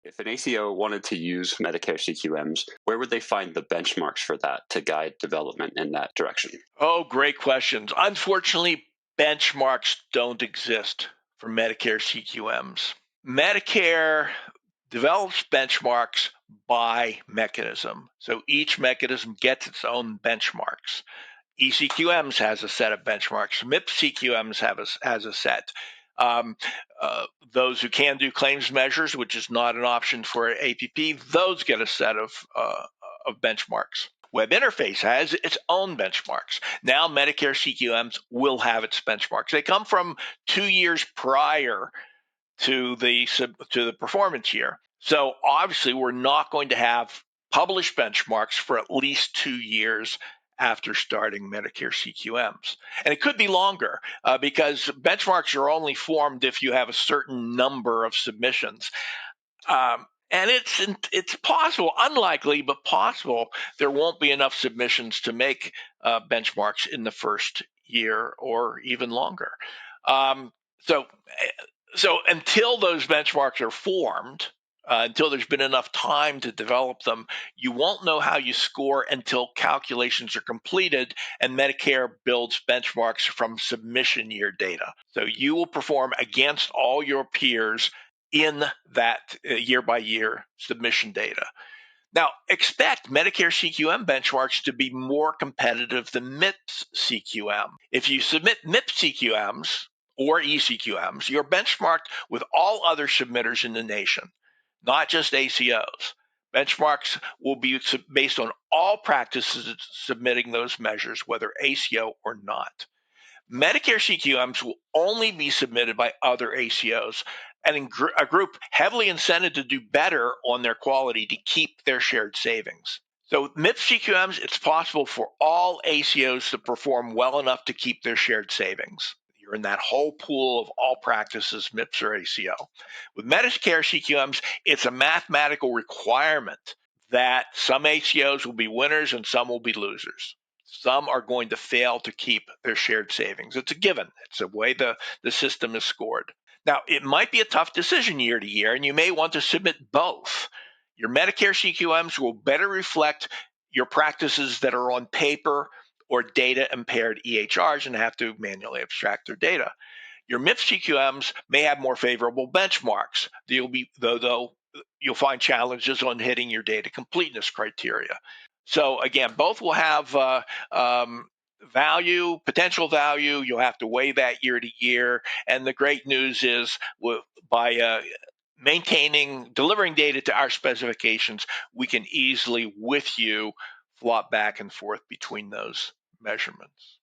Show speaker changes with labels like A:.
A: If an ACO wanted to use Medicare CQMs, where would they find the benchmarks for that to guide development in that direction?
B: Oh, great questions. Unfortunately, benchmarks don't exist for Medicare CQMs. Medicare develops benchmarks by mechanism. So each mechanism gets its own benchmarks. ECQMs has a set of benchmarks. MIPS CQMs has a set. Um, those who can do claims measures, which is not an option for APP, those get a set of benchmarks. Web interface has its own benchmarks. Now Medicare CQMs will have its benchmarks. They come from 2 years prior to the performance year. So obviously we're not going to have published benchmarks for at least 2 years after starting Medicare CQMs. And it could be longer because benchmarks are only formed if you have a certain number of submissions. And it's possible, unlikely, but possible, there won't be enough submissions to make benchmarks in the first year or even longer. Um, so, so until those benchmarks are formed, until there's been enough time to develop them, you won't know how you score until calculations are completed and Medicare builds benchmarks from submission year data. So you will perform against all your peers in that year by year submission data. Now, expect Medicare CQM benchmarks to be more competitive than MIPS CQM. If you submit MIPS CQMs or ECQMs, you're benchmarked with all other submitters in the nation, not just ACOs. Benchmarks will be based on all practices submitting those measures, whether ACO or not. Medicare CQMs will only be submitted by other ACOs and a group heavily incented to do better on their quality to keep their shared savings. So MIPS CQMs, it's possible for all ACOs to perform well enough to keep their shared savings. You're in that whole pool of all practices, MIPS or ACO. With Medicare CQMs, it's a mathematical requirement that some ACOs will be winners and some will be losers. Some are going to fail to keep their shared savings. It's a given. It's the way the system is scored. Now, it might be a tough decision year to year, and you may want to submit both. Your Medicare CQMs will better reflect your practices that are on paper or data impaired EHRs and have to manually abstract their data. Your MIPS CQMs may have more favorable benchmarks, though you'll find challenges on hitting your data completeness criteria. So again, both will have value, potential value. You'll have to weigh that year to year. And the great news is by delivering data to our specifications, we can easily, with you, flop back and forth between those measurements.